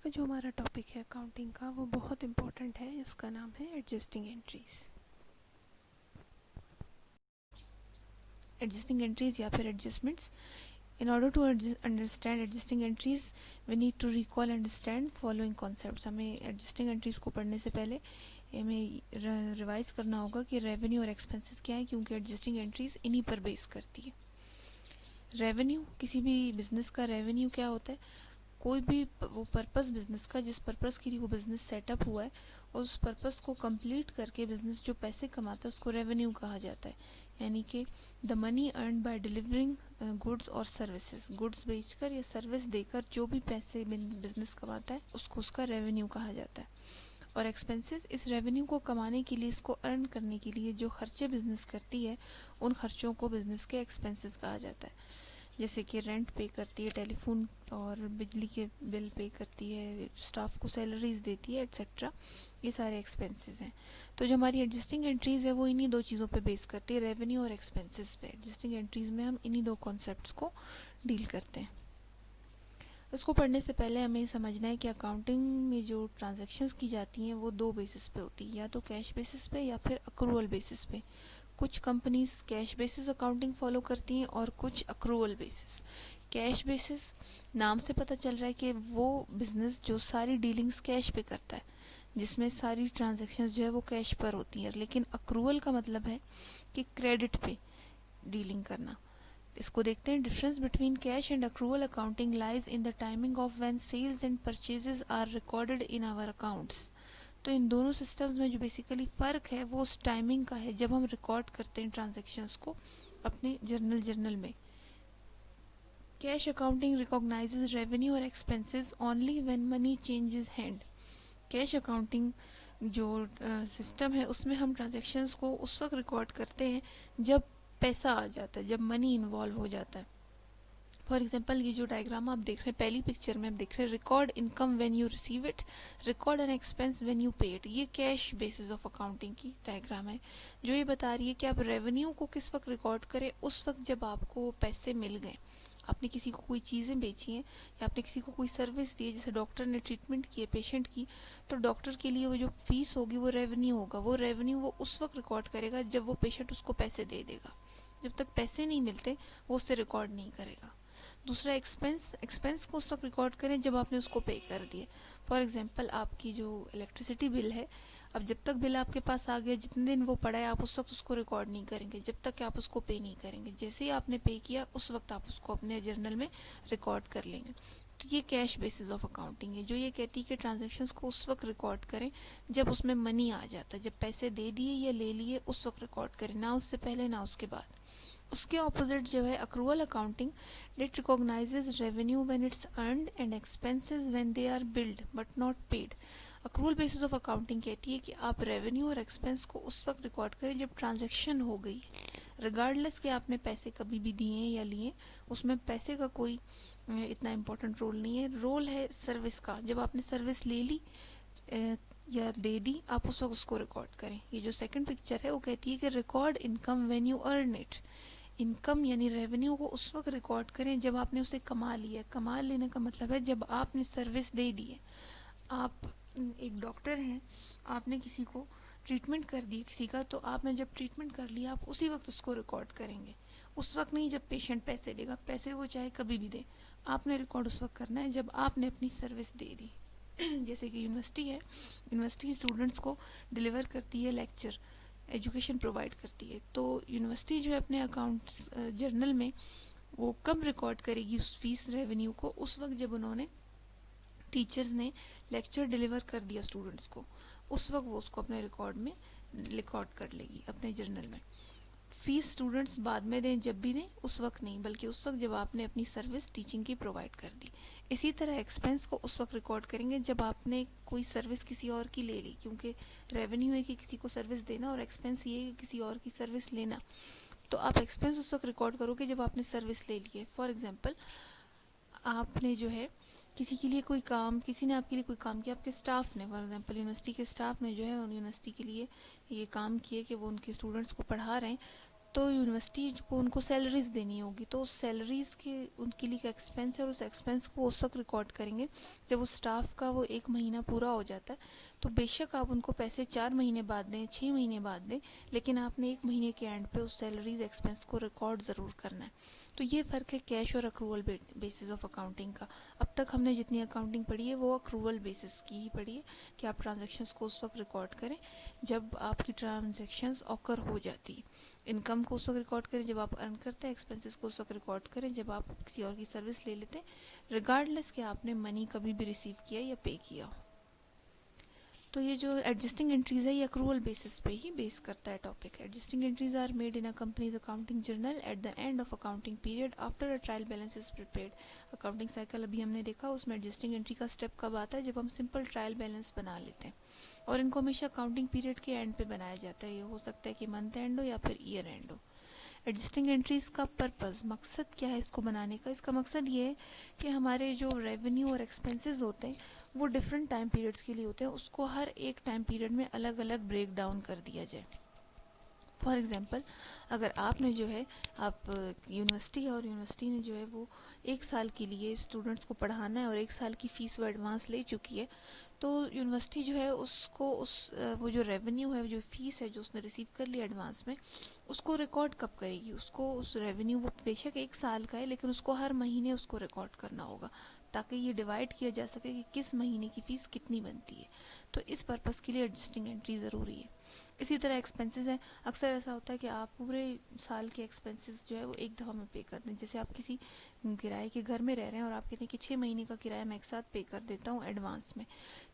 का जो हमारा टॉपिक है अकाउंटिंग का वो बहुत इम्पोर्टेंट है। इसका नाम है एडजस्टिंग एंट्रीज। एडजस्टिंग एंट्रीज या फिर adjustments. In order to understand adjusting entries we need to recall understand following concepts. हमें एडजस्टिंग एंट्रीज को पढ़ने से पहले हमें रिवाइज करना होगा कि रेवेन्यू और एक्सपेंसेस क्या है, क्योंकि एडजस्टिंग एंट्रीज इन्हीं पर बेस करती है। रेवेन्यू, किसी भी बिजनेस का रेवेन्यू क्या होता है? कोई भी वो पर्पस बिजनेस का, जिस पर्पस के लिए वो बिजनेस सेटअप हुआ है, उस पर्पस को कंप्लीट करके बिजनेस जो पैसे कमाता है उसको रेवेन्यू कहा जाता है। यानी कि the money earn by delivering goods और सर्विसेज, गुड्स बेचकर या सर्विस देकर जो भी पैसे बिजनेस कमाता है उसको उसका रेवेन्यू कहा जाता है। और एक्सपेंसेस, इस रेवेन्यू को कमाने के लिए, इसको अर्न करने के लिए जो खर्चे बिजनेस करती है उन खर्चों को बिजनेस के एक्सपेंसेस कहा जाता है। जैसे कि रेंट पे करती है, टेलीफोन और बिजली के बिल पे करती है, स्टाफ को सैलरीज देती है, एट्सेट्रा। ये सारे एक्सपेंसेस हैं। तो जो हमारी एडजस्टिंग एंट्रीज है वो इन्हीं दो चीज़ों पे बेस करती है, रेवेन्यू और एक्सपेंसेस पे। एडजस्टिंग एंट्रीज में हम इन्हीं दो कॉन्सेप्ट्स को डील करते हैं। इसको पढ़ने से पहले हमें समझना है कि अकाउंटिंग में जो ट्रांजैक्शंस की जाती हैं वो दो बेसिस पे होती है, या तो कैश बेसिस पे या फिर अक्रूवल बेसिस पे। कुछ companies cash basis accounting follow करती हैं और कुछ अक्रूवल बेसिस। कैश बेसिस, नाम से पता चल रहा है कि वो बिजनेस जो सारी डीलिंग्स कैश पे करता है, जिसमें सारी ट्रांजैक्शंस जो है वो कैश पर होती हैं। लेकिन अक्रूवल का मतलब है कि क्रेडिट पे डीलिंग करना। इसको देखते हैं। Difference between cash and accrual accounting lies in the timing of when sales and purchases are recorded in our accounts. तो इन दोनों सिस्टम्स में जो बेसिकली फ़र्क है वो उस टाइमिंग का है जब हम रिकॉर्ड करते हैं ट्रांजैक्शंस को अपने जर्नल में। कैश अकाउंटिंग रिकॉग्नाइजेज रेवेन्यू और expenses only when money changes hand. Cash accounting जो सिस्टम है उसमें हम ट्रांजैक्शंस को उस वक्त रिकॉर्ड करते हैं जब पैसा आ जाता है, जब मनी इन्वॉल्व हो जाता है। फॉर एग्जाम्पल, ये जो डायग्राम आप देख रहे हैं, पहली पिक्चर में आप देख रहे हैं record income when you receive it, record an expense when you पे इट। ये कैश बेसिस ऑफ अकाउंटिंग की डायग्राम है, जो ये बता रही है कि आप रेवेन्यू को किस वक्त रिकॉर्ड करें, उस वक्त जब आपको पैसे मिल गए। आपने किसी को कोई चीज़ें बेची हैं या आपने किसी को कोई सर्विस दी है, जैसे डॉक्टर ने ट्रीटमेंट की है पेशेंट की, तो डॉक्टर के लिए वो जो फीस होगी वो रेवेन्यू होगा। वो रेवेन्यू वो उस वक्त रिकॉर्ड करेगा जब वो पेशेंट उसको पैसे दे देगा। जब तक पैसे नहीं मिलते वो उससे रिकॉर्ड नहीं करेगा। दूसरा एक्सपेंस, एक्सपेंस को उस वक्त रिकॉर्ड करें जब आपने उसको पे कर दिए। फॉर एग्जांपल, आपकी जो इलेक्ट्रिसिटी बिल है, अब जब तक बिल आपके पास आ गया, जितने दिन वो पड़ा है, आप उस वक्त उसको रिकॉर्ड नहीं करेंगे जब तक कि आप उसको पे नहीं करेंगे। जैसे ही आपने पे किया उस वक्त आप उसको अपने जर्नल में रिकॉर्ड कर लेंगे। तो ये कैश बेसिस ऑफ अकाउंटिंग है, जो ये कहती है कि ट्रांजेक्शन्स को उस वक्त रिकॉर्ड करें जब उसमें मनी आ जाता है, जब पैसे दे दिए या ले लिए उस वक्त रिकॉर्ड करें, ना उससे पहले ना उसके बाद। उसके ऑपोजिट जो है accrual accounting, it recognises revenue when it's earned and expenses when they are billed but not paid. Accrual basis of accounting कहती है कि आप रेवेन्यू और एक्सपेंस को उस वक्त रिकॉर्ड करें जब ट्रांजैक्शन हो गई, रिगार्डलेस कि आपने पैसे कभी भी दिए या लिए। उसमें पैसे का कोई इतना इम्पोर्टेंट रोल नहीं है, रोल है सर्विस का। जब आपने सर्विस ले ली या दे दी, आप उस वक्त उसको रिकॉर्ड करें। ये जो सेकंड पिक्चर है वो कहती है कि record income when you earn it. Income यानी रेवेन्यू को उस वक्त रिकॉर्ड करें जब आपने उसे कमा लिया। कमा लेने का मतलब है जब आपने सर्विस दे दी है। आप एक डॉक्टर हैं, आपने किसी को ट्रीटमेंट कर दी किसी का, तो आपने जब ट्रीटमेंट कर लिया आप उसी वक्त उसको रिकॉर्ड करेंगे, उस वक्त नहीं जब पेशेंट पैसे देगा। पैसे वो चाहे कभी भी दे, आपने रिकॉर्ड उस वक्त करना है जब आपने अपनी सर्विस दे दी। जैसे कि यूनिवर्सिटी है, यूनिवर्सिटी स्टूडेंट्स को डिलीवर करती है लेक्चर, एजुकेशन प्रोवाइड करती है, तो यूनिवर्सिटी जो है अपने अकाउंट जर्नल में वो कब रिकॉर्ड करेगी उस फीस रेवेन्यू को? उस वक्त जब उन्होंने, टीचर्स ने लेक्चर डिलीवर कर दिया स्टूडेंट्स को, उस वक्त वो उसको अपने रिकॉर्ड में रिकॉर्ड कर लेगी अपने जर्नल में। फीस स्टूडेंट्स बाद में दें, जब भी दें, उस वक्त नहीं, बल्कि उस वक्त जब आपने अपनी सर्विस टीचिंग की प्रोवाइड कर दी। इसी तरह एक्सपेंस को उस वक्त रिकॉर्ड करेंगे जब आपने कोई सर्विस किसी और की ले ली, क्योंकि रेवेन्यू है कि किसी को सर्विस देना और एक्सपेंस ये है कि किसी और की सर्विस लेना। तो आप एक्सपेंस उस वक्त रिकॉर्ड करोगे जब आपने सर्विस ले ली है। फॉर एग्जाम्पल, आपने जो है किसी के लिए कोई काम, किसी ने आपके लिए कोई काम किया, आपके स्टाफ ने, फॉर एग्जांपल यूनिवर्सिटी के स्टाफ ने जो है यूनिवर्सिटी के लिए ये काम किए कि वो उनके स्टूडेंट्स को पढ़ा रहे हैं, तो यूनिवर्सिटी को उनको सैलरीज देनी होगी, तो उस सैलरीज के उनके लिए का एक्सपेंस है और उस एक्सपेंस को उस वक्त रिकॉर्ड करेंगे जब उस स्टाफ का वो 1 महीना पूरा हो जाता है। तो बेशक आप उनको पैसे 4 महीने बाद दें, 6 महीने बाद दें, लेकिन आपने 1 महीने के एंड पे उस सैलरीज एक्सपेंस को रिकॉर्ड ज़रूर करना है। तो ये फ़र्क है कैश और अक्रूवल बेसिस ऑफ अकाउंटिंग का। अब तक हमने जितनी अकाउंटिंग पढ़ी है वो अक्रूवल बेसिस की ही पढ़ी है कि आप ट्रांजेक्शन्स को उस वक्त रिकॉर्ड करें जब आपकी ट्रांजेक्शन्स ऑकर हो जाती है। इनकम को उस वक्त रिकॉर्ड करें जब आप अर्न करते हैं, एक्सपेंसेस को उस वक्त रिकॉर्ड करें जब आप किसी और की सर्विस ले लेते हैं, रिगार्डलेस कि आपने मनी कभी भी रिसीव किया या पे किया हो। तो ये जो एडजस्टिंग एंट्रीज है ये अक्रूवल बेसिस पे ही बेस करता है topic. Adjusting entries are made in a company's accounting journal at the end of accounting period after a trial balance is prepared. Accounting cycle अभी हमने देखा, उसमें एडजस्टिंग एंट्री का स्टेप कब आता है, जब हम सिंपल ट्रायल बैलेंस बना लेते हैं। और इनको हमेशा अकाउंटिंग पीरियड के एंड पे बनाया जाता है। ये हो सकता है कि मंथ एंड हो या फिर ईयर एंड हो। एडजस्टिंग एंट्रीज का पर्पस, मकसद क्या है इसको बनाने का? इसका मकसद ये है कि हमारे जो रेवेन्यू और एक्सपेंसेस होते हैं वो डिफरेंट टाइम पीरियड्स के लिए होते हैं, उसको हर एक टाइम पीरियड में अलग अलग ब्रेक डाउन कर दिया जाए। फॉर एग्जांपल, अगर आपने जो है आप यूनिवर्सिटी है और यूनिवर्सिटी ने जो है वो 1 साल के लिए स्टूडेंट्स को पढ़ाना है और 1 साल की फ़ीस वो एडवांस ले चुकी है, तो यूनिवर्सिटी जो है उसको वो जो रेवेन्यू है, जो फ़ीस है जो उसने रिसीव कर लिया एडवांस में, उसको रिकॉर्ड कब करेगी? उसको उस रेवेन्यू, वो बेशक 1 साल का है लेकिन उसको हर महीने उसको रिकॉर्ड करना होगा ताकि ये डिवाइड किया जा सके कि किस महीने की फ़ीस कितनी बनती है। तो इस पर्पज़ के लिए एडजस्टिंग एंट्री ज़रूरी है। इसी तरह एक्सपेंसेस हैं। अक्सर ऐसा होता है कि आप पूरे साल के एक्सपेंसेस जो है वो एक दफ़ा में पे कर दें। जैसे आप किसी किराए के घर में रह रहे हैं और आप कहते हैं कि 6 महीने का किराया मैं एक साथ पे कर देता हूँ एडवांस में,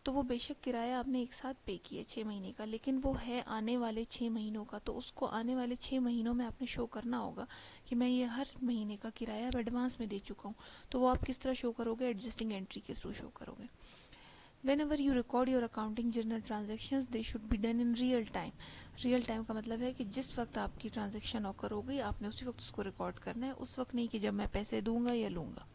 तो वो बेशक किराया आपने एक साथ पे किया 6 महीने का, लेकिन वो है आने वाले 6 महीनों का, तो उसको आने वाले 6 महीनों में आपने शो करना होगा कि मैं ये हर महीने का किराया अब एडवांस में दे चुका हूँ। तो वो आप किस तरह शो करोगे? एडजस्टिंग एंट्री के थ्रू शो करोगे। Whenever you record your accounting journal transactions, they should be done in real time. Real time का मतलब है कि जिस वक्त आपकी ट्रांजेक्शन ऑकर हो गई आपने उसी वक्त उसको रिकॉर्ड करना है, उस वक्त नहीं कि जब मैं पैसे दूंगा या लूंगा।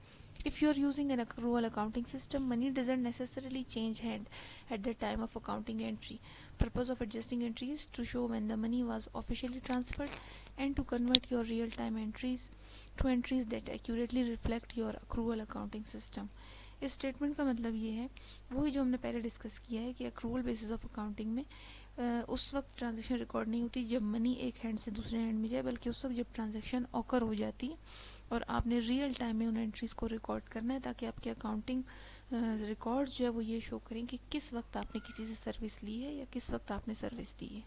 If you are using an accrual accounting system, money doesn't necessarily change hand at the time of accounting entry. Purpose of adjusting entry is to show when the money was officially transferred and to convert your real-time entries to entries that accurately reflect your accrual accounting system. इस statement का मतलब ये है, वही जो हमने पहले discuss किया है कि अक्रूवल बेसिस ऑफ अकाउंटिंग में उस वक्त ट्रांजैक्शन रिकॉर्ड नहीं होती जब मनी एक हैंड से दूसरे हैंड में जाए, बल्कि उस वक्त जब ट्रांजैक्शन ऑकर हो जाती है और आपने रियल टाइम में उन एंट्रीज को रिकॉर्ड करना है ताकि आपके अकाउंटिंग रिकॉर्ड जो है वो ये शो करें कि किस वक्त आपने किसी से सर्विस ली है या किस वक्त आपने सर्विस दी है।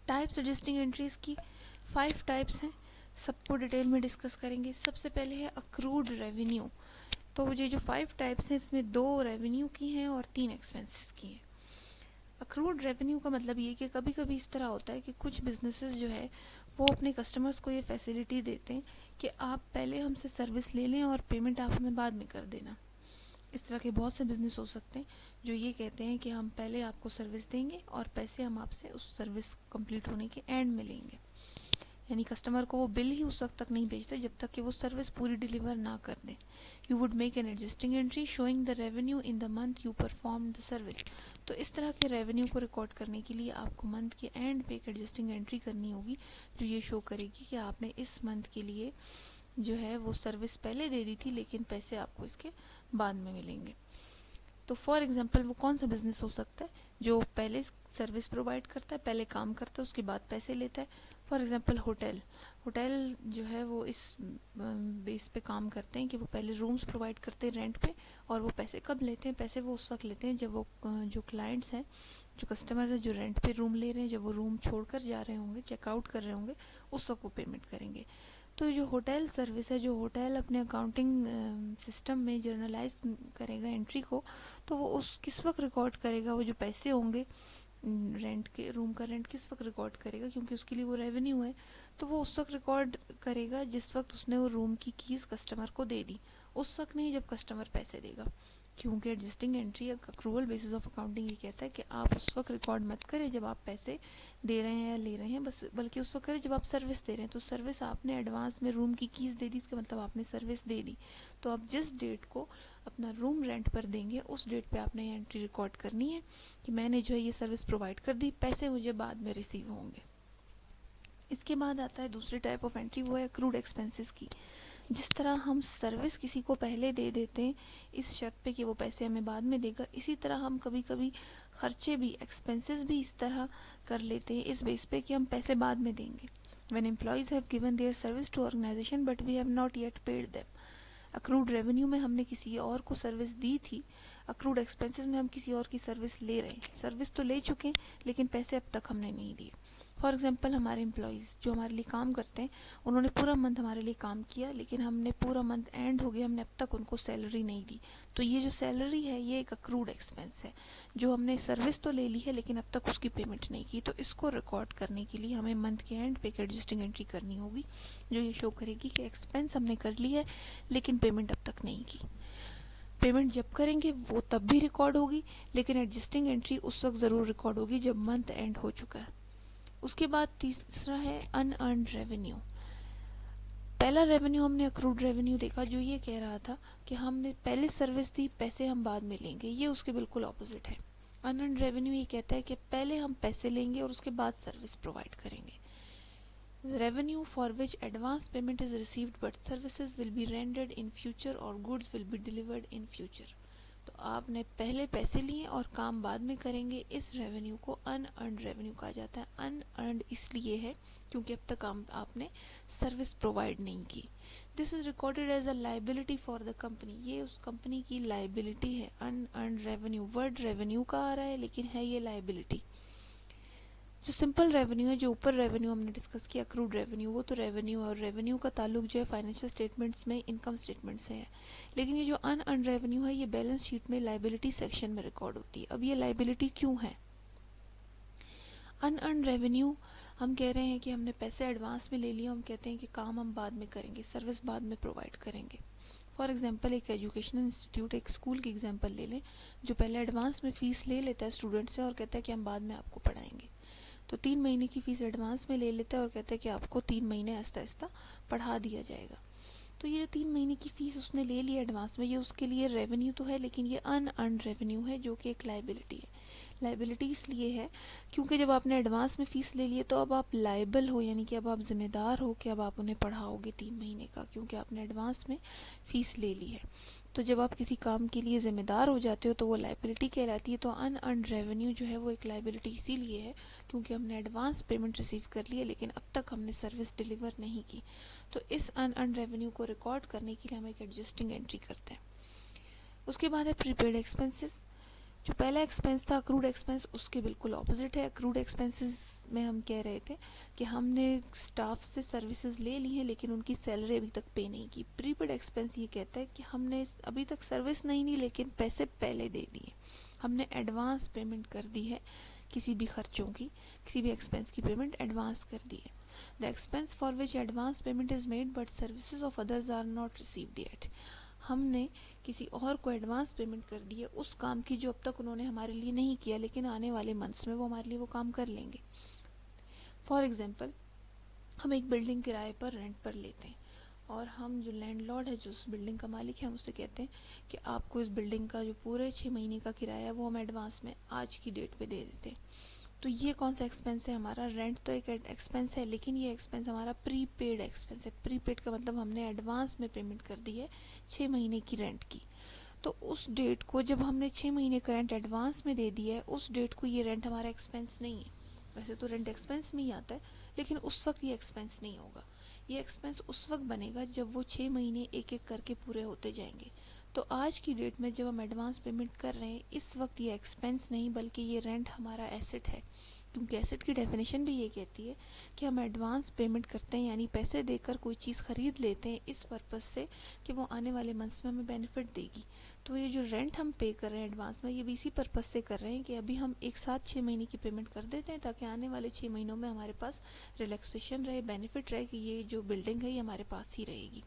टाइप्स एडजस्टिंग एंट्रीज की 5 टाइप्स हैं, सबको डिटेल में डिस्कस करेंगे। सबसे पहले है अक्रूड रेवेन्यू। तो ये जो 5 टाइप्स हैं इसमें 2 रेवेन्यू की हैं और 3 एक्सपेंसेस की हैं। अक्रूड रेवेन्यू का मतलब ये कि कभी कभी इस तरह होता है कि कुछ बिजनेसेस जो है वो अपने कस्टमर्स को ये फैसिलिटी देते हैं कि आप पहले हमसे सर्विस ले लें और पेमेंट आप हमें बाद में कर देना। इस तरह के बहुत से बिजनेस हो सकते हैं जो ये कहते हैं कि हम पहले आपको सर्विस देंगे और पैसे हम आपसे उस सर्विस कंप्लीट होने के एंड में लेंगे। यानी कस्टमर को वो बिल ही उस वक्त तक नहीं भेजते जब तक कि वो सर्विस पूरी डिलीवर ना कर दें। You would make an adjusting entry showing the revenue in the month you perform the service. तो इस तरह के रेवेन्यू को रिकॉर्ड करने के लिए आपको मंथ के एंड पे एक एडजस्टिंग एंट्री करनी होगी जो ये शो करेगी कि आपने इस मंथ के लिए जो है वो सर्विस पहले दे दी थी लेकिन पैसे आपको इसके बाद में मिलेंगे। तो फॉर एग्जांपल वो कौन सा बिजनेस हो सकता है जो पहले सर्विस प्रोवाइड करता है, पहले काम करता है, उसके बाद पैसे लेता है। फॉर एग्जांपल होटल जो है वो इस बेस पे काम करते हैं कि वो पहले रूम्स प्रोवाइड करते हैं रेंट पे, और वो पैसे कब लेते हैं? पैसे वो उस वक्त लेते हैं जब वो जो क्लाइंट्स हैं, जो कस्टमर्स हैं जो रेंट पे रूम ले रहे हैं, जब वो रूम छोड़कर जा रहे होंगे, चेकआउट कर रहे होंगे, उस वक्त वो पेमेंट करेंगे। तो जो होटल सर्विस है, जो होटल अपने अकाउंटिंग सिस्टम में जर्नलाइज करेगा एंट्री को, तो वो उस किस वक्त रिकॉर्ड करेगा? वो जो पैसे होंगे रेंट के, रूम का रेंट किस वक्त रिकॉर्ड करेगा? क्योंकि उसके लिए वो रेवेन्यू है, तो वो उस वक्त रिकॉर्ड करेगा जिस वक्त उसने वो रूम की कीज कस्टमर को दे दी, उस वक्त नहीं जब कस्टमर पैसे देगा। क्योंकि adjusting entry accrual basis of accounting ये कहता है कि आप उस वक्त रिकॉर्ड मत करें जब आप पैसे दे रहे हैं या ले रहे हैं, बस बल्कि उस वक्त करें जब आप सर्विस दे रहे हैं। तो सर्विस आपने एडवांस में रूम की कीज दे दी, इसका मतलब आपने सर्विस दे दी। तो आप जिस डेट को अपना रूम रेंट पर देंगे उस डेट पे आपने ये एंट्री रिकॉर्ड करनी है कि मैंने जो है ये सर्विस प्रोवाइड कर दी, पैसे मुझे बाद में रिसीव होंगे। इसके बाद आता है दूसरी टाइप ऑफ एंट्री, वो है अक्रूड एक्सपेंसेस की। जिस तरह हम सर्विस किसी को पहले दे देते हैं इस शर्त पे कि वो पैसे हमें बाद में देगा, इसी तरह हम कभी कभी खर्चे भी, एक्सपेंसेस भी इस तरह कर लेते हैं इस बेस पे कि हम पैसे बाद में देंगे। When employees have given their service to organization but we have not yet paid them. Accrued revenue में हमने किसी और को सर्विस दी थी, अक्रूड एक्सपेंसेस में हम किसी और की सर्विस ले रहे हैं, सर्विस तो ले चुके हैं लेकिन पैसे अब तक हमने नहीं दिए। फॉर एग्जाम्पल हमारे एम्प्लॉयज़ जो हमारे लिए काम करते हैं, उन्होंने पूरा मंथ हमारे लिए काम किया लेकिन हमने पूरा मंथ एंड हो गया, हमने अब तक उनको सैलरी नहीं दी। तो ये जो सैलरी है ये एक अक्रूड एक्सपेंस है, जो हमने सर्विस तो ले ली है लेकिन अब तक उसकी पेमेंट नहीं की। तो इसको रिकॉर्ड करने के लिए हमें मंथ के एंड पे एक एडजस्टिंग एंट्री करनी होगी जो ये शो करेगी कि एक्सपेंस हमने कर ली है लेकिन पेमेंट अब तक नहीं की। पेमेंट जब करेंगे वो तब भी रिकॉर्ड होगी, लेकिन एडजस्टिंग एंट्री उस वक्त ज़रूर रिकॉर्ड होगी जब मंथ एंड हो चुका है। उसके बाद तीसरा है अनअर्न्ड रेवेन्यू। पहला रेवेन्यू हमने अक्रूड रेवेन्यू देखा जो ये कह रहा था कि हमने पहले सर्विस दी, पैसे हम बाद में लेंगे, ये उसके बिल्कुल ऑपोजिट है। अनअर्न्ड रेवेन्यू ये कहता है कि पहले हम पैसे लेंगे और उसके बाद सर्विस प्रोवाइड करेंगे। Revenue for which advance payment is received but services will be rendered in future or goods will be delivered in future. तो आपने पहले पैसे लिए और काम बाद में करेंगे, इस रेवेन्यू को अनअर्न्ड रेवेन्यू कहा जाता है। अनअर्न्ड इसलिए है क्योंकि अब तक आपने सर्विस प्रोवाइड नहीं की। This is recorded as a liability for the company, ये उस कंपनी की लाइबिलिटी है। अनअर्न्ड रेवेन्यू वर्ड रेवेन्यू का आ रहा है लेकिन है ये लाइबिलिटी। जो सिंपल रेवेन्यू है, जो ऊपर रेवेन्यू हमने डिस्कस किया अक्रूड रेवेन्यू, वो तो रेवेन्यू है और रेवेन्यू का ताल्लुक जो है फाइनेंशियल स्टेटमेंट्स में, इनकम स्टेटमेंट से है। लेकिन ये जो अनअर्न्ड रेवेन्यू है ये बैलेंस शीट में लाइबिलिटी सेक्शन में रिकॉर्ड होती है। अब ये लाइबिलिटी क्यों है? अनअर्न्ड रेवेन्यू हम कह रहे हैं कि हमने पैसे एडवांस में ले लिया, हम कहते हैं कि काम हम बाद में करेंगे, सर्विस बाद में प्रोवाइड करेंगे। फॉर एग्जाम्पल एक एजुकेशनल इंस्टीट्यूट, एक स्कूल की एग्जाम्पल ले लें जो पहले एडवांस में फीस ले लेता है स्टूडेंट से और कहता है कि हम बाद में आपको पढ़ाएंगे। तो 3 महीने की फीस एडवांस में ले लेते हैं और कहते हैं कि आपको 3 महीने आहिस्ता आहिस्ता पढ़ा दिया जाएगा। तो ये जो 3 महीने की फीस उसने ले ली एडवांस में, ये उसके लिए रेवेन्यू तो है लेकिन ये अनअर्न्ड रेवेन्यू है जो कि एक लाइबिलिटी है। लाइबिलिटी इसलिए है क्योंकि जब आपने एडवांस में फीस ले ली है तो अब आप लाइबल हो, यानी कि अब आप जिम्मेदार हो कि अब आप उन्हें पढ़ाओगे 3 महीने का, क्योंकि आपने एडवांस में फीस ले ली है। तो जब आप किसी काम के लिए जिम्मेदार हो जाते हो तो वो लाइबिलिटी कहलाती है। तो अनअर्न्ड रेवेन्यू जो है वो एक लाइबिलिटी इसीलिए है क्योंकि हमने एडवांस पेमेंट रिसीव कर ली है लेकिन अब तक हमने सर्विस डिलीवर नहीं की। तो इस अनअर्न्ड रेवेन्यू को रिकॉर्ड करने के लिए हम एक एडजस्टिंग एंट्री करते हैं। उसके बाद है प्रीपेड एक्सपेंसेस। जो पहला एक्सपेंस था अक्रूड एक्सपेंस, उसके बिल्कुल ऑपोजिट है। अक्रूड एक्सपेंसेस में हम कह रहे थे कि हमने स्टाफ से सर्विसेज ले ली हैं लेकिन उनकी सैलरी अभी तक पे नहीं की। प्रीपेड एक्सपेंस ये कहता है कि हमने अभी तक सर्विस नहीं ली लेकिन पैसे पहले दे दिए, हमने एडवांस पेमेंट कर दी है किसी भी खर्चों की, किसी भी एक्सपेंस की पेमेंट एडवांस कर दी है। The expense for which advance payment is made but services of others are not received yet. हमने किसी और को एडवांस पेमेंट कर दी है उस काम की जो अब तक उन्होंने हमारे लिए नहीं किया लेकिन आने वाले मंथ्स में वो हमारे लिए वो काम कर लेंगे। फॉर एग्जाम्पल हम एक बिल्डिंग किराए पर रेंट पर लेते हैं और हम जो लैंडलॉर्ड है, जो उस बिल्डिंग का मालिक है, हम उससे कहते हैं कि आपको इस बिल्डिंग का जो पूरे 6 महीने का किराया है वो हम एडवांस में आज की डेट पे दे देते हैं। तो ये कौन सा एक्सपेंस है हमारा? रेंट तो एक एक्सपेंस है लेकिन ये एक्सपेंस हमारा प्रीपेड एक्सपेंस है। प्रीपेड का मतलब हमने एडवांस में पेमेंट कर दी है 6 महीने की रेंट की। तो उस डेट को जब हमने 6 महीने का रेंट एडवांस में दे दिया है, उस डेट को ये रेंट हमारा एक्सपेंस नहीं है। वैसे तो रेंट एक्सपेंस में ही आता है लेकिन उस वक्त ये एक्सपेंस नहीं होगा। ये एक्सपेंस उस वक्त बनेगा जब वो 6 महीने एक एक करके पूरे होते जाएंगे। तो आज की डेट में जब हम एडवांस पेमेंट कर रहे हैं इस वक्त ये एक्सपेंस नहीं बल्कि ये रेंट हमारा एसेट है, क्योंकि एसेट की डेफिनेशन भी ये कहती है कि हम एडवांस पेमेंट करते हैं यानी पैसे देकर कोई चीज़ खरीद लेते हैं इस पर्पज़ से कि वो आने वाले मंथ्स में हमें बेनिफिट देगी। तो ये जो रेंट हम पे कर रहे हैं एडवांस में, ये भी इसी पर्पज़ से कर रहे हैं कि अभी हम एक साथ 6 महीने की पेमेंट कर देते हैं ताकि आने वाले 6 महीनों में हमारे पास रिलैक्सेशन रहे, बेनिफिट रहे कि ये जो बिल्डिंग है ये हमारे पास ही रहेगी।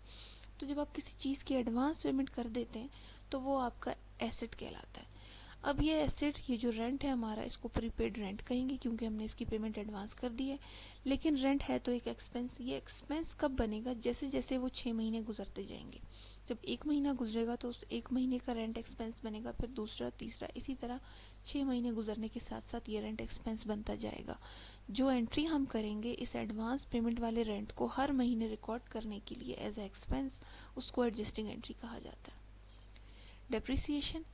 तो जब आप किसी चीज़ की एडवांस पेमेंट कर देते हैं तो वो आपका एसेट कहलाता है। अब ये एसेट, ये जो रेंट है हमारा, इसको प्रीपेड रेंट कहेंगे क्योंकि हमने इसकी पेमेंट एडवांस कर दी है। लेकिन रेंट है तो एक एक्सपेंस। ये एक्सपेंस कब बनेगा? जैसे जैसे वो 6 महीने गुजरते जाएंगे। जब 1 महीना गुजरेगा तो उस 1 महीने का रेंट एक्सपेंस बनेगा, फिर दूसरा, तीसरा, इसी तरह 6 महीने गुजरने के साथ साथ ये रेंट एक्सपेंस बनता जाएगा। जो एंट्री हम करेंगे इस एडवांस पेमेंट वाले रेंट को हर महीने रिकॉर्ड करने के लिए एज ए एक्सपेंस, उसको एडजस्टिंग एंट्री कहा जाता है। Depreciation,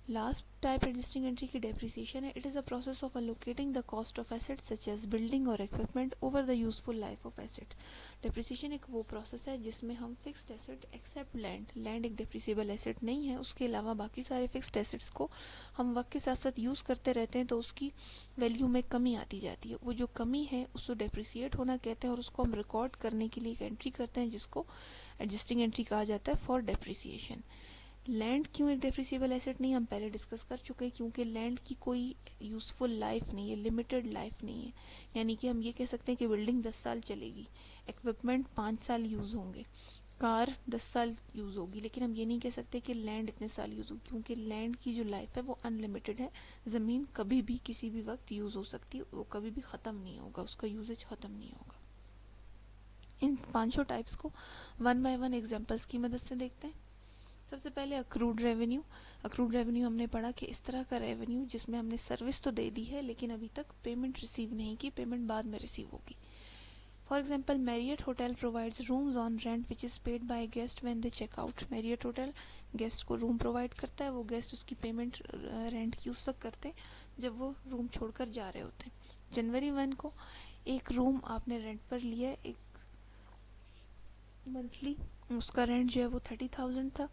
last type adjusting entry की डेप्रिसिएशन है। It is a process of allocating the cost of asset such as building और equipment over the useful life of asset. Depreciation एक वो process है जिसमें हम फिक्स्ड एसेट एक्सेप्ट लैंड एक depreciable asset नहीं है, उसके अलावा बाकी सारे फिक्स्ड एसेट्स को हम वक्त के साथ साथ यूज़ करते रहते हैं तो उसकी वैल्यू में कमी आती जाती है। वो जो कमी है उसको डेप्रिसिएट होना कहते हैं और उसको हम रिकॉर्ड करने के लिए एक एंट्री करते हैं जिसको एडजस्टिंग एंट्री कहा जाता है फॉर डेप्रिसिएशन। लैंड क्यों एक डेप्रिसिएबल एसेट नहीं, हम पहले डिस्कस कर चुके हैं, क्योंकि लैंड की कोई यूजफुल लाइफ नहीं है, लिमिटेड लाइफ नहीं है। यानी कि हम ये कह सकते हैं कि बिल्डिंग 10 साल चलेगी, इक्विपमेंट 5 साल यूज़ होंगे, कार 10 साल यूज़ होगी, लेकिन हम ये नहीं कह सकते कि लैंड इतने साल यूज़ होगी, क्योंकि लैंड की जो लाइफ है वो अनलिमिटेड है। ज़मीन कभी भी किसी भी वक्त यूज़ हो सकती है, वो कभी भी ख़त्म नहीं होगा, उसका यूजेज ख़त्म नहीं होगा। इन 5 टाइप्स को वन बाय वन एग्जाम्पल्स की मदद से देखते हैं। सबसे पहले अक्रूड रेवेन्यू। अक्रूड रेवेन्यू हमने पढ़ा कि इस तरह का रेवेन्यू जिसमें हमने सर्विस तो दे दी है लेकिन अभी तक पेमेंट रिसीव नहीं की, पेमेंट बाद में रिसीव होगी। For example, Marriott hotel provides rooms on rent which is paid by guest when they check out. Marriott hotel guest को रूम प्रोवाइड करता है, वो गेस्ट उसकी पेमेंट रेंट की उस वक्त करते हैं जब वो रूम छोड़कर जा रहे होते हैं। जनवरी 1 को एक रूम आपने रेंट पर लिया, एक मंथली उसका रेंट जो है वो 30,000 था,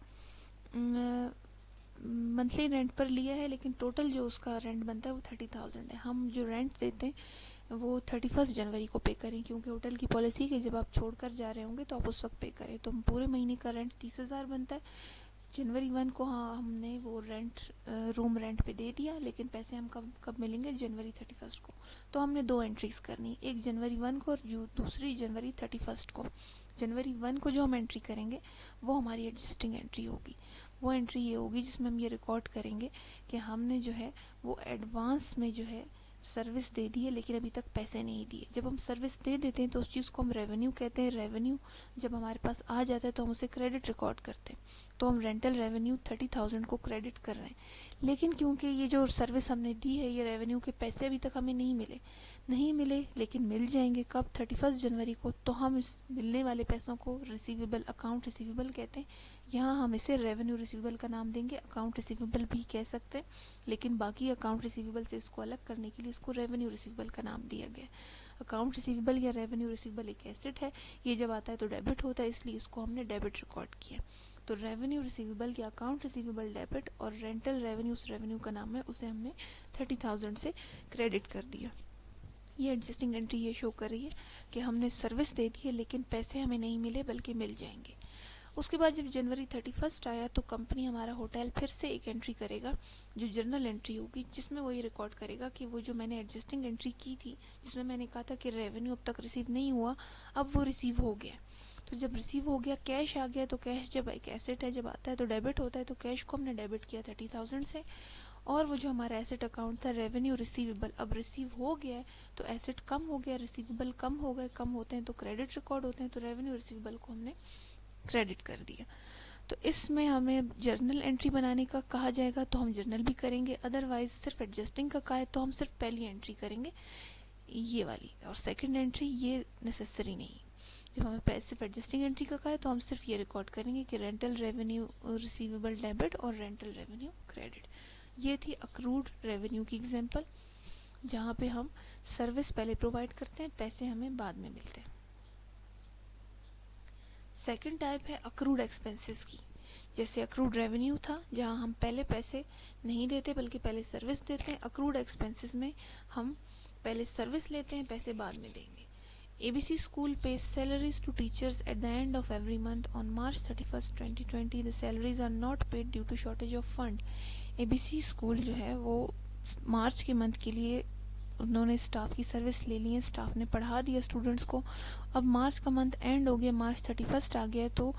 मंथली रेंट पर लिया है लेकिन टोटल जो उसका रेंट बनता है वो 30,000 है। हम जो रेंट देते हैं वो 31 जनवरी को पे करें, क्योंकि होटल की पॉलिसी है कि जब आप छोड़कर जा रहे होंगे तो आप उस वक्त पे करें। तो हम पूरे महीने का रेंट 30,000 बनता है। जनवरी 1 को हाँ हमने वो रेंट रूम रेंट पे दे दिया, लेकिन पैसे हम कब कब मिलेंगे, जनवरी 31 को। तो हमने 2 एंट्रीज करनी, एक जनवरी 1 को और दूसरी जनवरी 31 को। जनवरी 1 को जो हम एंट्री करेंगे वो हमारी एडजस्टिंग एंट्री होगी। वो एंट्री ये होगी जिसमें हम ये रिकॉर्ड करेंगे कि हमने जो है वो एडवांस में जो है सर्विस दे दी है लेकिन अभी तक पैसे नहीं दिए। जब हम सर्विस दे देते हैं तो उस चीज़ को हम रेवेन्यू कहते हैं। रेवेन्यू जब हमारे पास आ जाता है तो हम उसे क्रेडिट रिकॉर्ड करते हैं। तो हम रेंटल रेवेन्यू 30,000 को क्रेडिट कर रहे हैं, लेकिन क्योंकि ये जो सर्विस हमने दी है ये रेवेन्यू के पैसे अभी तक हमें नहीं मिले लेकिन मिल जाएंगे कब, 31 जनवरी को। तो हम इस मिलने वाले पैसों को रिसीवेबल, अकाउंट रिसीवेबल कहते हैं। यहाँ हम इसे रेवेन्यू रिसीवेबल का नाम देंगे, अकाउंट रिसीवेबल भी कह सकते हैं, लेकिन बाकी अकाउंट रिसीवेबल से इसको अलग करने के लिए इसको रेवेन्यू रिसीवेबल का नाम दिया गया। अकाउंट रिसीवेबल या रेवेन्यू रिसीवेबल एक एसेट है, ये जब आता है तो डेबिट होता है, इसलिए इसको हमने डेबिट रिकॉर्ड किया। तो रेवेन्यू रिसीवेबल या अकाउंट रिसीवेबल डेबिट और रेंटल रेवेन्यू उस रेवेन्यू का नाम है, उसे हमने 30,000 से क्रेडिट कर दिया। ये एडजस्टिंग एंट्री ये शो कर रही है कि हमने सर्विस दे दी है लेकिन पैसे हमें नहीं मिले बल्कि मिल जाएंगे। उसके बाद जब जनवरी 31 आया तो कंपनी हमारा होटल फिर से एक एंट्री करेगा जो जर्नल एंट्री होगी, जिसमें वो ये रिकॉर्ड करेगा कि वो जो मैंने एडजस्टिंग एंट्री की थी जिसमें मैंने कहा था कि रेवेन्यू अब तक रिसीव नहीं हुआ, अब वो रिसीव हो गया। तो जब रिसीव हो गया, कैश आ गया, तो कैश जब एक एसेट है, जब आता है तो डेबिट होता है, तो कैश को हमने डेबिट किया 30,000 से। और वो जो हमारा एसेट अकाउंट था रेवेन्यू रिसीवेबल अब रिसीव हो गया है, तो एसेट कम हो गया, रिसीवेबल कम हो गए, कम होते हैं तो क्रेडिट रिकॉर्ड होते हैं, तो रेवेन्यू रिसीवेबल को हमने क्रेडिट कर दिया। तो इसमें हमें जर्नल एंट्री बनाने का कहा जाएगा तो हम जर्नल भी करेंगे, अदरवाइज सिर्फ एडजस्टिंग का कहा है तो हम सिर्फ पहली एंट्री करेंगे ये वाली, और सेकंड एंट्री ये नेसेसरी नहीं। जब हमें सिर्फ एडजस्टिंग एंट्री का कहा है तो हम सिर्फ ये रिकॉर्ड करेंगे कि रेंटल रेवेन्यू रिसीवेबल डेबिट और रेंटल रेवेन्यू क्रेडिट। ये थी अक्रूड रेवेन्यू की एग्जांपल, जहाँ पे हम सर्विस पहले प्रोवाइड करते हैं, पैसे हमें बाद में मिलते हैं। सेकंड टाइप है अक्रूड एक्सपेंसेस की। जैसे अक्रूड रेवेन्यू था जहाँ हम पहले पैसे नहीं देते बल्कि पहले सर्विस देते हैं, अक्रूड एक्सपेंसेस में हम पहले सर्विस लेते हैं, पैसे बाद में देंगे। ABC School pays salaries to teachers at the end of every month. On March 31st, 2020, the salaries are not paid due to shortage of fund. ABC School जो है वो मार्च के मंथ के लिए उन्होंने स्टाफ की सर्विस ले ली है, स्टाफ ने पढ़ा दिया स्टूडेंट्स को। अब मार्च का मंथ एंड हो गया, मार्च 31 आ गया है, तो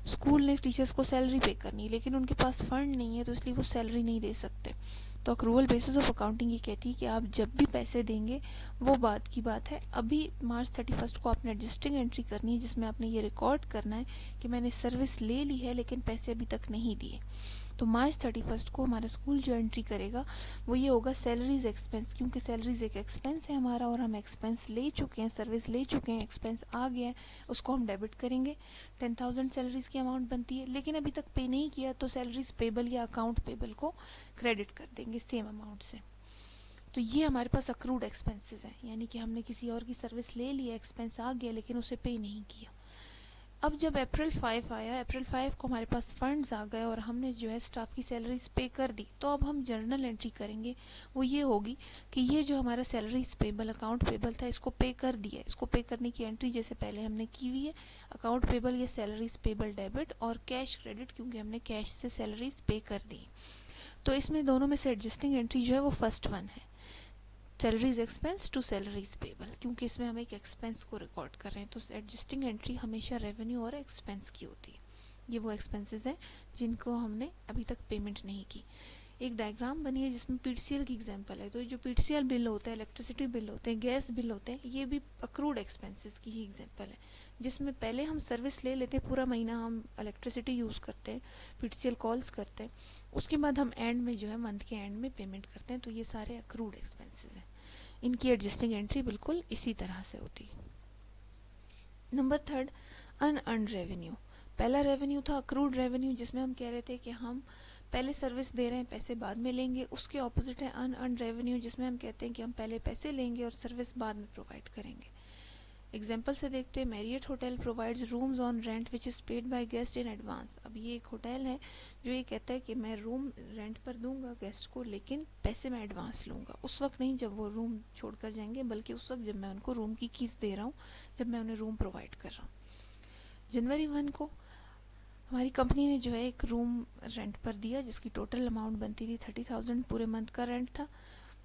स्कूल ने टीचर्स को सैलरी पे करनी है, लेकिन उनके पास फंड नहीं है, तो इसलिए वो सैलरी नहीं दे सकते। तो अक्रूवल बेसिस ऑफ अकाउंटिंग ये कहती है कि आप जब भी पैसे देंगे वो बात की बात है, अभी मार्च 31 को आपने एडजस्टिंग एंट्री करनी है, जिसमें आपने ये रिकॉर्ड करना है कि मैंने सर्विस ले ली है लेकिन पैसे अभी तक नहीं दिए। तो मार्च 31 को हमारा स्कूल जो एंट्री करेगा वो ये होगा सैलरीज एक्सपेंस, क्योंकि सैलरीज एक एक्सपेंस है हमारा और हम एक्सपेंस ले चुके हैं, सर्विस ले चुके हैं, एक्सपेंस आ गया है, उसको हम डेबिट करेंगे। 10,000 सैलरीज की अमाउंट बनती है, लेकिन अभी तक पे नहीं किया, तो सैलरीज पेबल या अकाउंट पेबल को क्रेडिट कर देंगे सेम अमाउंट से। तो ये हमारे पास अक्रूड एक्सपेंसेस है, यानी कि हमने किसी और की सर्विस ले ली, एक्सपेंस आ गया लेकिन उसे पे नहीं किया। अब जब अप्रैल 5 आया, अप्रैल 5 को हमारे पास फंड्स आ गए और हमने जो है स्टाफ की सैलरीज पे कर दी, तो अब हम जर्नल एंट्री करेंगे। वो ये होगी कि ये जो हमारा सैलरीज पेबल अकाउंट पेबल था, इसको पे कर दिया, इसको पे करने की एंट्री जैसे पहले हमने की हुई है, अकाउंट पेबल या सैलरीज पेबल डेबिट और कैश क्रेडिट, क्योंकि हमने कैश से सैलरीज पे कर दी। तो इसमें दोनों में से एडजस्टिंग एंट्री जो है वो फर्स्ट वन है, salaries expense to salaries payable, क्योंकि इसमें हम एक एक्सपेंस को रिकॉर्ड कर रहे हैं। तो एडजस्टिंग एंट्री हमेशा रेवेन्यू और एक्सपेंस की होती है। ये वो एक्सपेंसेस हैं जिनको हमने अभी तक पेमेंट नहीं की। एक डायग्राम बनी है जिसमें पीटीसीएल की एग्जांपल है। तो जो पीटीसीएल बिल होता है, इलेक्ट्रिसिटी बिल होते हैं, गैस बिल होते हैं, ये भी अक्रूड एक्सपेंसेस की ही एग्जांपल है, जिसमें पहले हम सर्विस ले लेते हैं, पूरा महीना हम इलेक्ट्रिसिटी यूज़ करते हैं, पीटीसीएल कॉल्स करते हैं, उसके बाद हम एंड में जो है मंथ के एंड में पेमेंट करते हैं। तो ये सारे अक्रूड एक्सपेंसेस हैं, इनकी एडजस्टिंग एंट्री बिल्कुल इसी तरह से होती है। Number third, unearned revenue. पहला रेवेन्यू था अक्रूड रेवेन्यू, जिसमें हम कह रहे थे कि हम पहले सर्विस दे रहे हैं, पैसे बाद में लेंगे। उसके ऑपोजिट है अनअर्न्ड रेवेन्यू, जिसमें हम कहते हैं कि हम पहले पैसे लेंगे और सर्विस बाद में प्रोवाइड करेंगे। एग्जाम्पल से देखते हैं, Marriott hotel provides rooms on rent which is paid by guest in advance. अब ये एक होटल है जो ये कहता है कि मैं रूम रेंट पर दूंगा गेस्ट को, लेकिन पैसे मैं एडवांस लूंगा, उस वक्त नहीं जब वो रूम छोड़कर जाएंगे, बल्कि उस वक्त जब मैं उनको रूम की कीज दे रहा हूँ, जब मैं उन्हें रूम प्रोवाइड कर रहा हूँ। जनवरी 1 को हमारी कंपनी ने जो है एक रूम रेंट पर दिया, जिसकी टोटल अमाउंट बनती थी 30,000, पूरे मंथ का रेंट था।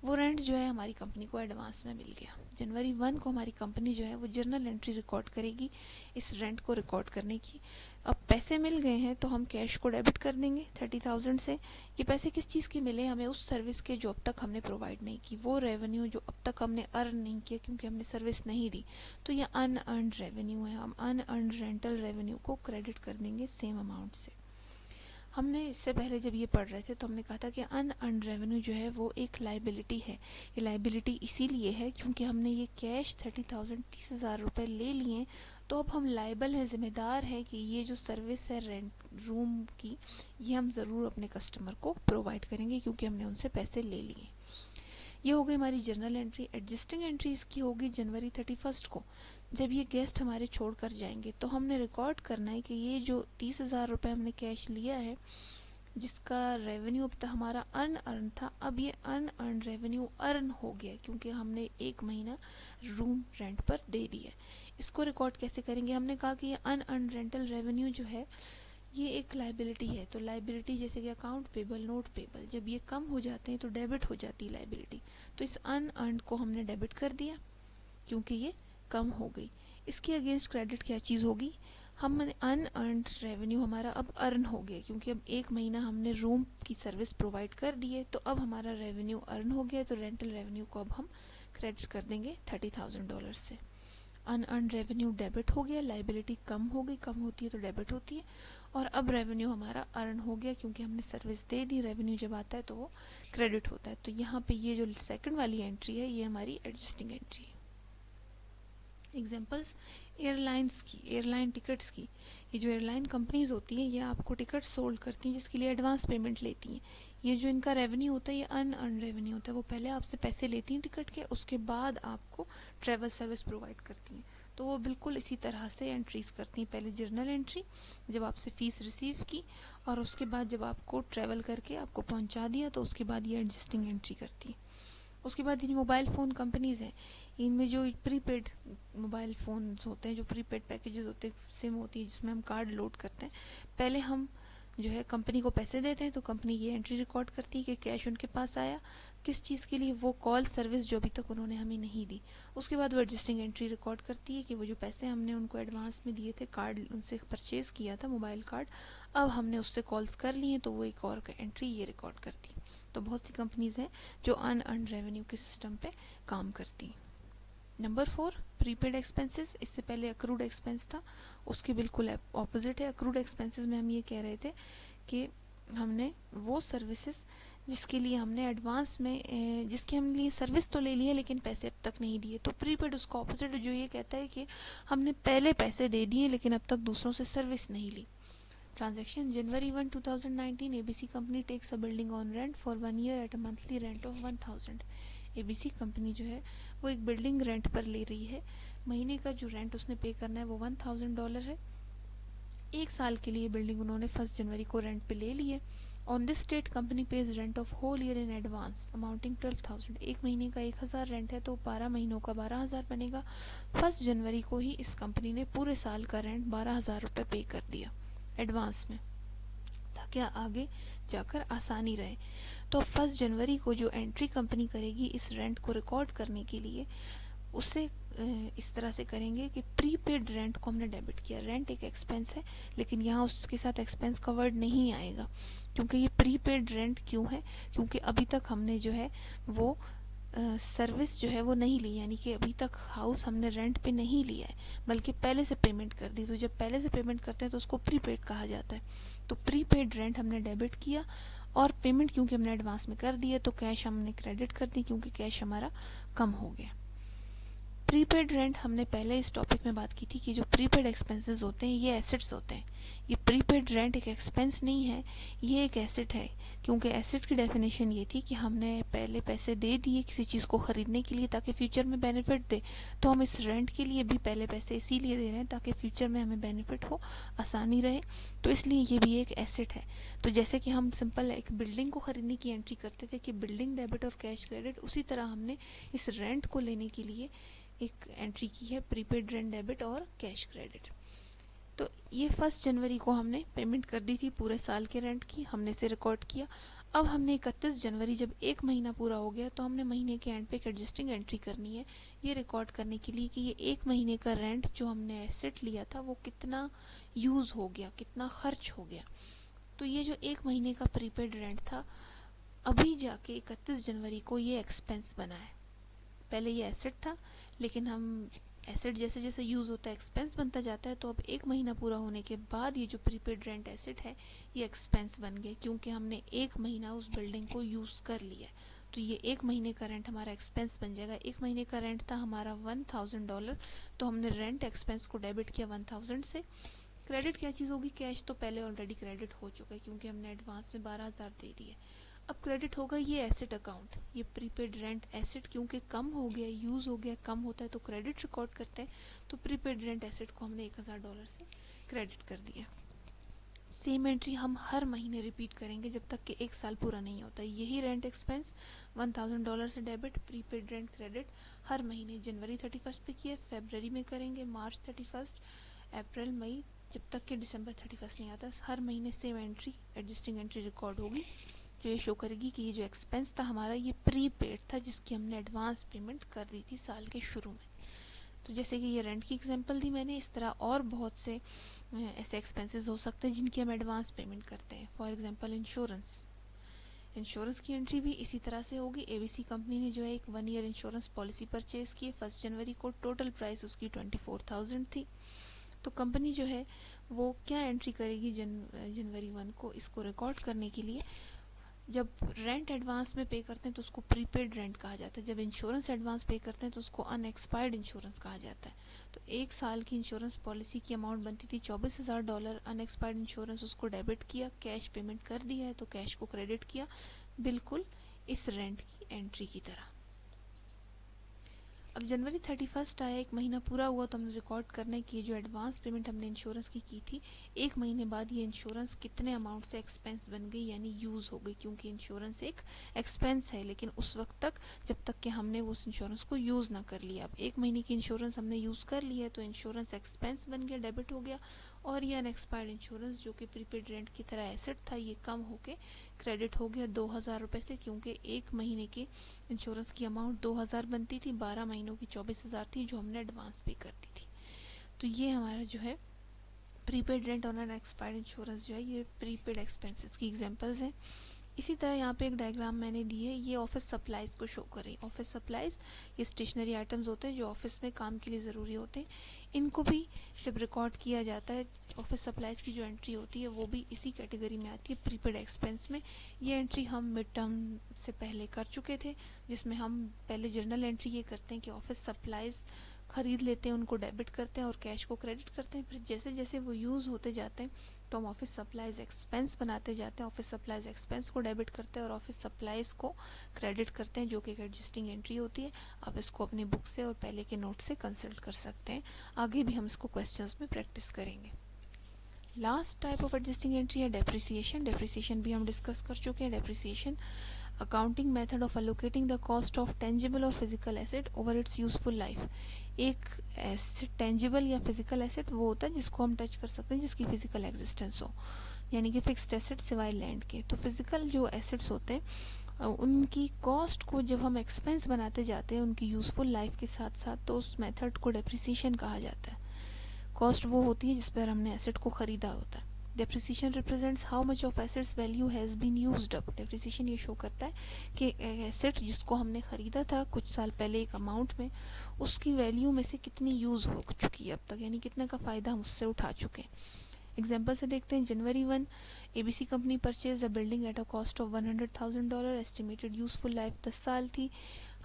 वो रेंट जो है हमारी कंपनी को एडवांस में मिल गया। जनवरी 1 को हमारी कंपनी जो है वो जर्नल एंट्री रिकॉर्ड करेगी इस रेंट को रिकॉर्ड करने की। अब पैसे मिल गए हैं तो हम कैश को डेबिट कर देंगे 30,000 से। ये पैसे किस चीज़ के मिले? हमें उस सर्विस के जो अब तक हमने प्रोवाइड नहीं की, वो रेवेन्यू जो अब तक हमने अर्न नहीं किया क्योंकि हमने सर्विस नहीं दी, तो ये अनअर्न्ड रेवेन्यू है। हम अनअर्न्ड रेंटल रेवेन्यू को क्रेडिट कर देंगे सेम अमाउंट से। हमने इससे पहले जब ये पढ़ रहे थे तो हमने कहा था कि अनअर्न्ड रेवेन्यू जो है वो एक लाइबिलिटी है। ये लाइबिलिटी इसीलिए है क्योंकि हमने ये कैश 30,000 रुपए ले लिए, तो अब हम लाइबल हैं, जिम्मेदार हैं कि ये जो सर्विस है रेंट रूम की, ये हम ज़रूर अपने कस्टमर को प्रोवाइड करेंगे क्योंकि हमने उनसे पैसे ले लिए। ये हो गई हमारी जर्नल एंट्री। एडजस्टिंग एंट्री इसकी होगी जनवरी 31 को, जब ये गेस्ट हमारे छोड़ कर जाएंगे, तो हमने रिकॉर्ड करना है कि ये जो 30,000 रुपये हमने कैश लिया है, जिसका रेवेन्यू अब तक हमारा अनअर्न था, अब ये अनअर्न रेवेन्यू अर्न हो गया क्योंकि हमने एक महीना रूम रेंट पर दे दिया। इसको रिकॉर्ड कैसे करेंगे? हमने कहा कि ये अनअर्न रेंटल रेवेन्यू जो है ये एक लाइबिलिटी है। तो लाइबिलिटी जैसे कि अकाउंट पेबल, नोट पेबल, जब ये कम हो जाते हैं तो डेबिट हो जाती है लाइबिलिटी। तो इस अनअर्न्ड को हमने डेबिट कर दिया क्योंकि ये कम हो गई। इसके अगेंस्ट क्रेडिट क्या चीज़ होगी? हमने अनअर्न्ड रेवेन्यू हमारा अब अर्न हो गया क्योंकि अब एक महीना हमने रूम की सर्विस प्रोवाइड कर दी है, तो अब हमारा रेवेन्यू अर्न हो गया, तो रेंटल रेवेन्यू को अब हम क्रेडिट कर देंगे $30,000 से। अनअर्न रेवेन्यू डेबिट हो गया, लाइबिलिटी कम हो गई, कम होती है तो डेबिट होती है, और अब रेवेन्यू हमारा अर्न हो गया क्योंकि हमने सर्विस दे दी। रेवेन्यू जब आता है तो वो क्रेडिट होता है। तो यहाँ पे ये जो सेकंड वाली एंट्री है ये हमारी एडजस्टिंग एंट्री है। एग्जाम्पल्स एयरलाइंस की, एयरलाइन टिकट्स की। ये जो एयरलाइन कंपनीज होती हैं ये आपको टिकट सोल्ड करती हैं जिसके लिए एडवांस पेमेंट लेती हैं। ये जो इनका रेवेन्यू होता है ये अनअर्न रेवेन्यू होता है। वो पहले आपसे पैसे लेती हैं टिकट के, उसके बाद आपको ट्रेवल सर्विस प्रोवाइड करती हैं। तो वो बिल्कुल इसी तरह से एंट्रीज करती हैं, पहले जर्नल एंट्री जब आपसे फीस रिसीव की, और उसके बाद जब आपको ट्रेवल करके आपको पहुंचा दिया तो उसके बाद ये एडजस्टिंग एंट्री करती है। उसके बाद ये मोबाइल फ़ोन कंपनीज हैं, इनमें जो प्रीपेड मोबाइल फ़ोन्स होते हैं, जो प्रीपेड पैकेजेस होते हैं, सिम होती है जिसमें हम कार्ड लोड करते हैं, पहले हम जो है कंपनी को पैसे देते हैं तो कंपनी ये एंट्री रिकॉर्ड करती है कि कैश उनके पास आया, किस चीज़ के लिए, वो कॉल सर्विस जो अभी तक उन्होंने हमें नहीं दी। उसके बाद वो एडजस्टिंग एंट्री रिकॉर्ड करती है कि वो जो पैसे हमने उनको एडवांस में दिए थे, कार्ड उनसे परचेज किया था मोबाइल कार्ड, अब हमने उससे कॉल्स कर लिए तो वो एक और एंट्री ये रिकॉर्ड करती। तो बहुत सी कंपनीज हैं जो अनअर्न्ड रेवेन्यू के सिस्टम पे काम करती हैं। Number 4, prepaid expenses. इससे पहले अक्रूड एक्सपेंस था, उसके बिल्कुल ऑपोजिट है। अक्रूड एक्सपेंसेस में हम ये कह रहे थे कि हमने वो सर्विसेज जिसके लिए हमने एडवांस में जिसके हमने लिए सर्विस तो ले लिए लेकिन पैसे अब तक नहीं दिए। तो प्रीपेड उसका ऑपोजिट है, जो ये कहता है कि हमने पहले पैसे दे दिए लेकिन अब तक दूसरों से सर्विस नहीं ली। Transaction January 1, 2019, ABC company takes a building on rent for 1 year at a monthly rent of 1000। ABC company जो है वो एक बिल्डिंग रेंट पर ले रही है। महीने का जो रेंट उसने पे करना है वो $1000 है। एक साल के लिए बिल्डिंग उन्होंने 1 जनवरी को रेंट पे ले ली है। On this date company pays rent of whole year in advance amounting 12,000। एक महीने का 1000 रेंट है तो 12 महीनों का 12,000 बनेगा। 1 जनवरी को ही इस कंपनी ने पूरे साल का रेंट 12,000 रुपये पे कर दिया एडवांस में, ताकि आगे जाकर आसानी रहे। तो 1 जनवरी को जो एंट्री कंपनी करेगी इस रेंट को रिकॉर्ड करने के लिए, उसे इस तरह से करेंगे कि प्रीपेड रेंट को हमने डेबिट किया। रेंट एक एक्सपेंस है लेकिन यहाँ उसके साथ एक्सपेंस का वर्ड नहीं आएगा, क्योंकि ये प्रीपेड रेंट क्यों है, क्योंकि अभी तक हमने जो है वो सर्विस जो है वो नहीं ली, यानी कि अभी तक हाउस हमने रेंट पे नहीं लिया है बल्कि पहले से पेमेंट कर दी। तो जब पहले से पेमेंट करते हैं तो उसको प्रीपेड कहा जाता है। तो प्रीपेड रेंट हमने डेबिट किया और पेमेंट क्योंकि हमने एडवांस में कर दी है तो कैश हमने क्रेडिट कर दी क्योंकि कैश हमारा कम हो गया। प्रीपेड रेंट हमने पहले इस टॉपिक में बात की थी कि जो प्रीपेड एक्सपेंसेस होते हैं ये एसेट्स होते हैं। ये प्रीपेड रेंट एक एक्सपेंस नहीं है, ये एक एसेट है, क्योंकि एसेट की डेफिनेशन ये थी कि हमने पहले पैसे दे दिए किसी चीज़ को ख़रीदने के लिए ताकि फ्यूचर में बेनिफिट दे। तो हम इस रेंट के लिए भी पहले पैसे इसीलिए दे रहे हैं ताकि फ्यूचर में हमें बेनिफिट हो, आसानी रहे। तो इसलिए ये भी एक एसेट है। तो जैसे कि हम सिंपल एक बिल्डिंग को ख़रीदने की एंट्री करते थे कि बिल्डिंग डेबिट और कैश क्रेडिट, उसी तरह हमने इस रेंट को लेने के लिए एक एंट्री की है, प्रीपेड रेंट डेबिट और कैश क्रेडिट। तो ये 1 जनवरी को हमने पेमेंट कर दी थी पूरे साल के रेंट की, हमने इसे रिकॉर्ड किया। अब हमने 31 जनवरी जब एक महीना पूरा हो गया तो हमने महीने के एंड पे एक एडजस्टिंग एंट्री करनी है, ये रिकॉर्ड करने के लिए कि ये एक महीने का रेंट जो हमने एसेट लिया था वो कितना यूज हो गया, कितना खर्च हो गया। तो ये जो एक महीने का प्रीपेड रेंट था, अभी जाके 31 जनवरी को ये एक्सपेंस बना है। पहले ये एसेट था लेकिन हम एसेट जैसे जैसे यूज होता है एक्सपेंस बनता जाता है, तो अब एक महीना पूरा होने के बाद ये जो प्रीपेड रेंट एसेट है ये एक्सपेंस बन गया, क्योंकि हमने एक महीना उस बिल्डिंग को यूज कर लिया है। तो ये एक महीने का रेंट हमारा एक्सपेंस बन जाएगा। एक महीने का रेंट था हमारा $1000, तो हमने रेंट एक्सपेंस को डेबिट किया 1000 से। क्रेडिट क्या चीज़ होगी, कैश तो पहले ऑलरेडी क्रेडिट हो चुका है क्योंकि हमने एडवांस में 12,000 दे दिए। अब क्रेडिट होगा ये एसेट अकाउंट, ये प्रीपेड रेंट एसेट क्योंकि कम हो गया, यूज हो गया, कम होता है तो क्रेडिट रिकॉर्ड करते हैं। तो प्रीपेड रेंट एसेट को हमने $1000 से क्रेडिट कर दिया। सेम एंट्री हम हर महीने रिपीट करेंगे जब तक कि एक साल पूरा नहीं होता। यही रेंट एक्सपेंस $1000 से डेबिट, प्रीपेड रेंट क्रेडिट हर महीने जनवरी 31 पे किए, फरवरी में करेंगे, मार्च 31, अप्रैल, मई, जब तक कि दिसंबर 31 नहीं आता। हर महीने same entry adjusting entry record होगी जो ये शो करेगी कि ये जो एक्सपेंस था हमारा ये प्रीपेड था जिसकी हमने एडवांस पेमेंट कर दी थी साल के शुरू में। तो जैसे कि ये रेंट की एग्जांपल दी मैंने, इस तरह और बहुत से ऐसे एक्सपेंसेस हो सकते हैं जिनकी हम एडवांस पेमेंट करते हैं। फॉर एग्जांपल इंश्योरेंस की एंट्री भी इसी तरह से होगी। एबीसी कंपनी ने जो है एक 1 ईयर इंश्योरेंस पॉलिसी परचेज की 1 जनवरी को, टोटल प्राइस उसकी 24,000 थी। तो कंपनी जो है वो क्या एंट्री करेगी जनवरी 1 को, इसको रिकॉर्ड करने के लिए जब रेंट एडवांस में पे करते हैं तो उसको प्रीपेड रेंट कहा जाता है, जब इंश्योरेंस एडवांस पे करते हैं तो उसको अनएक्सपायर्ड इंश्योरेंस कहा जाता है। तो एक साल की इंश्योरेंस पॉलिसी की अमाउंट बनती थी $24,000, अनएक्सपायर्ड इंश्योरेंस उसको डेबिट किया, कैश पेमेंट कर दिया है तो कैश को क्रेडिट किया, बिल्कुल इस रेंट की एंट्री की तरह। अब जनवरी 31 आया, एक महीना पूरा हुआ तो हमने रिकॉर्ड करना है कि जो एडवांस पेमेंट हमने इंश्योरेंस की थी, एक महीने बाद ये इंश्योरेंस कितने अमाउंट से एक्सपेंस बन गई यानी यूज़ हो गई, क्योंकि इंश्योरेंस एक एक्सपेंस है लेकिन उस वक्त तक जब तक कि हमने उस इंश्योरेंस को यूज़ ना कर लिया। अब एक महीने की इंश्योरेंस हमने यूज़ कर ली है तो इंश्योरेंस एक्सपेंस बन गया, डेबिट हो गया, और ये अनएक्सपायर्ड इंश्योरेंस जो कि प्रीपेड रेंट की तरह एसेट था ये कम होके क्रेडिट हो गया 2000 रुपये से, क्योंकि एक महीने की इंश्योरेंस की अमाउंट 2000 बनती थी, 12 महीनों की 24,000 थी जो हमने एडवांस पे कर दी थी। तो ये हमारा जो है प्रीपेड रेंट और अनएक्सपायर्ड इंश्योरेंस जो है ये प्रीपेड एक्सपेंसेस की एग्जांपल्स हैं। इसी तरह यहाँ पे एक डायग्राम मैंने दी है, ये ऑफिस सप्लाईज को शो कर रही है। ऑफिस सप्लाईज ये स्टेशनरी आइटम्स होते हैं जो ऑफिस में काम के लिए ज़रूरी होते हैं, इनको भी जब रिकॉर्ड किया जाता है ऑफिस सप्लाईज की जो एंट्री होती है वो भी इसी कैटेगरी में आती है, प्रीपेड एक्सपेंस में। ये एंट्री हम मिड टर्म से पहले कर चुके थे, जिसमें हम पहले जर्नल एंट्री ये करते हैं कि ऑफिस सप्लाईज खरीद लेते हैं, उनको डेबिट करते हैं और कैश को क्रेडिट करते हैं। फिर जैसे जैसे वो यूज़ होते जाते हैं तो हम ऑफिस सप्लाईज एक्सपेंस बनाते जाते हैं, ऑफिस सप्लाईज एक्सपेंस को डेबिट करते हैं और ऑफिस सप्लाईज को क्रेडिट करते हैं, जो कि एक एडजस्टिंग एंट्री होती है। आप इसको अपनी बुक से और पहले के नोट से कंसल्ट कर सकते हैं, आगे भी हम इसको क्वेश्चंस में प्रैक्टिस करेंगे। Last type of adjusting entry है डेप्रिसिएशन। डेप्रिसिएशन भी हम डिस्कस कर चुके हैं। Depreciation accounting method of allocating the cost of tangible और physical asset over its useful life. एक एसेट टेंजिबल या फिजिकल एसेट वो होता है जिसको हम टच कर सकते हैं, जिसकी फिजिकल एग्जिस्टेंस हो, यानी कि फिक्स्ड एसेट सिवाय लैंड के। तो फिजिकल जो एसेट्स होते हैं उनकी कॉस्ट को जब हम एक्सपेंस बनाते जाते हैं उनकी यूजफुल लाइफ के साथ साथ, तो उस मेथड को डेप्रिसिएशन कहा जाता है। कॉस्ट वो होती है जिस पर हमने एसेट को खरीदा होता है। Depreciation represents how much of assets value has been used up. Depreciation ये शो करता है कि एसेट जिसको हमने खरीदा था कुछ साल पहले एक अमाउंट में, उसकी वैल्यू में से कितनी यूज़ हो चुकी है अब तक, यानी कितने का फ़ायदा हम उससे उठा चुके हैं। एग्जाम्पल से देखते हैं। जनवरी 1 ABC company purchase a building at a cost of $100,000, estimated useful life 10 साल थी।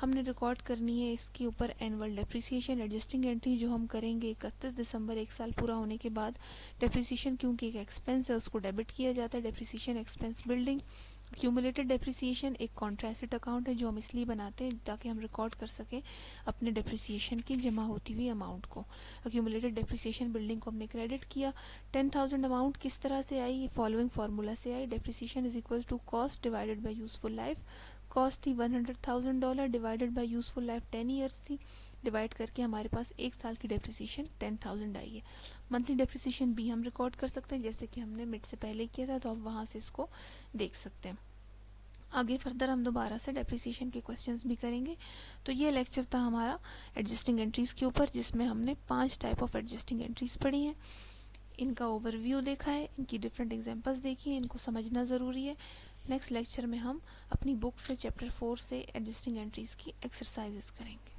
हमने रिकॉर्ड करनी है इसके ऊपर एनुअल डेप्रिसिएशन। एडजस्टिंग एंट्री जो हम करेंगे 31 दिसंबर, एक साल पूरा होने के बाद। डेप्रिसिएशन क्योंकि एक एक्सपेंस है उसको डेबिट किया जाता है। Depreciation expense building. Accumulated depreciation एक कॉन्ट्रा एसेट अकाउंट है जो हम इसलिए बनाते हैं ताकि हम रिकॉर्ड कर सकें अपने डेप्रिसिएशन की जमा होती हुई अमाउंट को। एक्यूमुलेटेड डेप्रिसिएशन बिल्डिंग को हमने क्रेडिट किया। 10,000 अमाउंट किस तरह से आई, ये फॉलोइंग फार्मूला से आई। Depreciation is equal to cost divided by useful life. Cost थी $100,000 divided by useful life 10 years थी, डिवाइड करके हमारे पास एक साल की डेप्रिसिएशन 10,000 आई है। मंथली डेप्रिसिएशन भी हम रिकॉर्ड कर सकते हैं जैसे कि हमने मिड से पहले किया था, तो आप वहाँ से इसको देख सकते हैं। आगे फर्दर हम दोबारा से डेप्रिसिएशन के क्वेश्चंस भी करेंगे। तो ये लेक्चर था हमारा एडजस्टिंग एंट्रीज के ऊपर, जिसमें हमने 5 टाइप ऑफ एडजस्टिंग एंट्रीज पढ़ी हैं, इनका ओवरव्यू देखा है, इनकी डिफरेंट एग्जांपल्स देखी हैं, इनको समझना ज़रूरी है। नेक्स्ट लेक्चर में हम अपनी बुक से चैप्टर 4 से एडजस्टिंग एंट्रीज की एक्सरसाइजेस करेंगे।